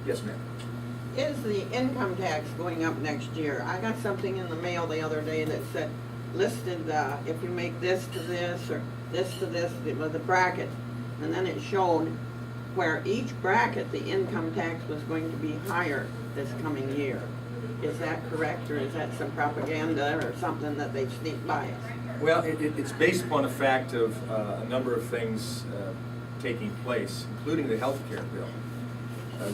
Yes, ma'am. Is the income tax going up next year? I got something in the mail the other day that said, listed, if you make this to this, or this to this, it was a bracket. And then it showed where each bracket, the income tax was going to be higher this coming year. Is that correct, or is that some propaganda or something that they've sneaked by us? Well, it's based upon the fact of a number of things taking place, including the health care bill.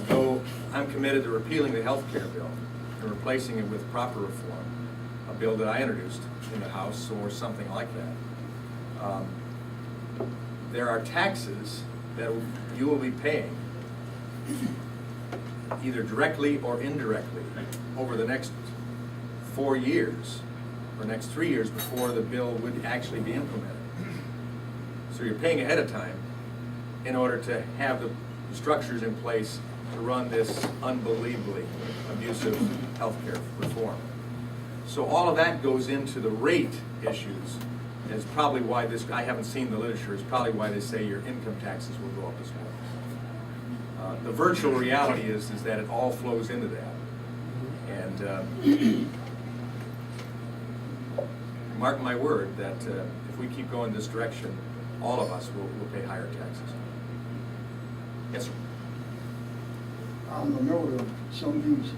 Though I'm committed to repealing the health care bill and replacing it with proper reform, a bill that I introduced in the House or something like that. There are taxes that you will be paying either directly or indirectly over the next 4 years or next 3 years before the bill would actually be implemented. So you're paying ahead of time in order to have the structures in place to run this unbelievably abusive healthcare reform. So all of that goes into the rate issues, and it's probably why this, I haven't seen the literature, it's probably why they say your income taxes will go up as well. The virtual reality is that it all flows into that. And mark my word that if we keep going this direction, all of us will pay higher taxes. Yes, sir. On the note of some of these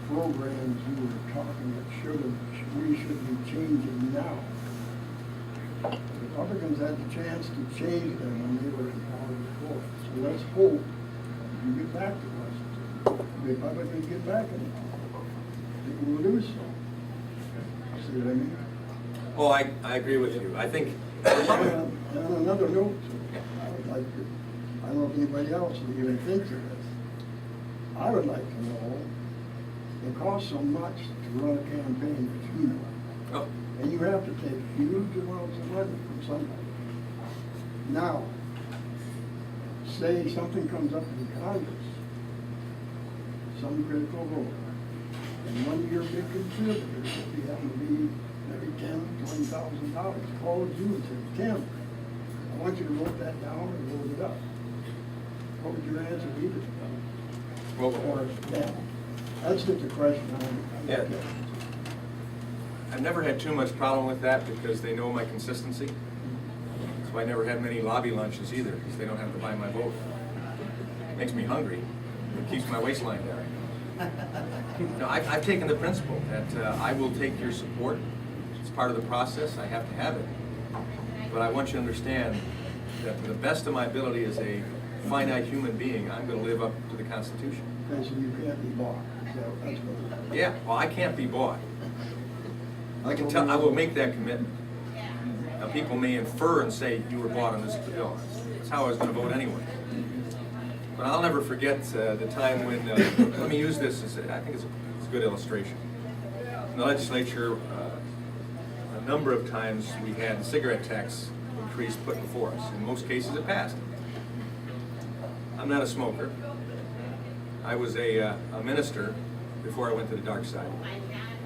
programs you were talking that we should be changing now. The Republicans had the chance to change them when they were in power before. So let's hope you get back to us. The Republicans get back in power. They will do so. See what I mean? Oh, I agree with you. I think. And on another note, I would like to, I don't know if anybody else even thinks of this. I would like to know, it costs so much to run a campaign that you know. Oh. And you have to take huge amounts of money from somebody. Now, say something comes up in Congress, some critical vote, and one of your big contributors, if you happen to be maybe $10,000, $20,000, calls you and says, Tim, I want you to vote that down and vote it up. What would your answer be to that? Well, Or down? That's just a question I'm Yeah. I've never had too much problem with that because they know my consistency. So I never had many lobby lunches either because they don't have to buy my vote. It makes me hungry. It keeps my waistline down. No, I've taken the principle that I will take your support. It's part of the process. I have to have it. But I want you to understand that to the best of my ability as a finite human being, I'm going to live up to the Constitution. Okay, so you can't be bought. That's what Yeah, well, I can't be bought. I can tell, I will make that commitment. Now, people may infer and say you were bought on this bill. That's how I was going to vote anyway. But I'll never forget the time when, let me use this as I think it's a good illustration. In the legislature, a number of times we had the cigarette tax increase put before us. In most cases it passed. I'm not a smoker. I was a minister before I went to the dark side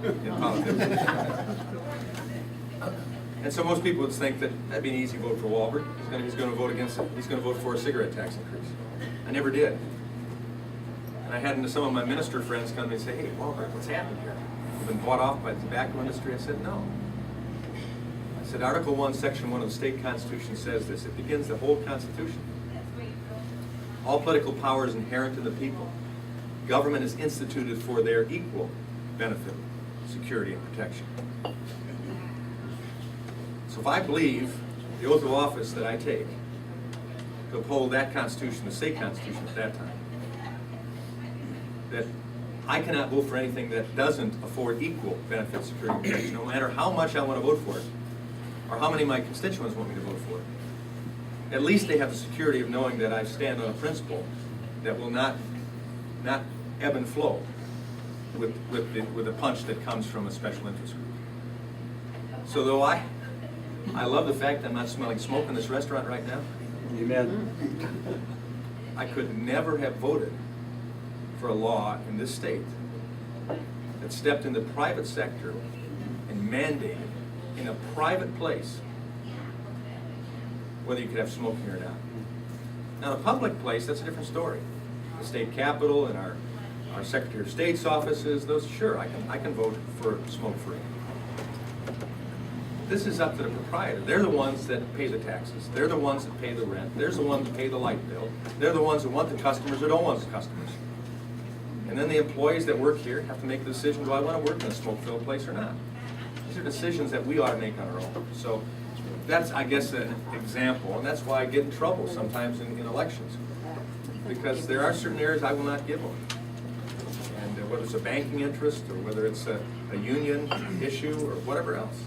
in politics. And so most people would think that that'd be an easy vote for Walberg. He's going to vote against it. He's going to vote for a cigarette tax increase. I never did. And I had some of my minister friends come and say, hey, Walberg, what's happened here? You've been bought off by the tobacco industry? I said, no. I said, Article 1, Section 1 of the state constitution says this. It begins the whole Constitution. All political power is inherent in the people. Government is instituted for their equal benefit, security, and protection. So if I believe the oath of office that I take to uphold that Constitution, the state Constitution at that time, that I cannot vote for anything that doesn't afford equal benefit, security, and protection, no matter how much I want to vote for it, or how many of my constituents want me to vote for it. At least they have the security of knowing that I stand on a principle that will not ebb and flow with the punch that comes from a special interest group. So though I love the fact I'm not smelling smoke in this restaurant right now. Amen. I could never have voted for a law in this state that stepped in the private sector and mandated in a private place whether you could have smoking or not. Now, a public place, that's a different story. the state capitol and our Secretary of State's offices, those, sure, I can vote for smoke-free. This is up to the proprietor. They're the ones that pay the taxes. They're the ones that pay the rent. They're the ones that pay the light bill. They're the ones that want the customers or don't want the customers. And then the employees that work here have to make the decision, do I want to work in a smoke-filled place or not? These are decisions that we ought to make on our own. So that's, I guess, an example, and that's why I get in trouble sometimes in elections. Because there are certain areas I will not give them. And whether it's a banking interest or whether it's a union issue or whatever else.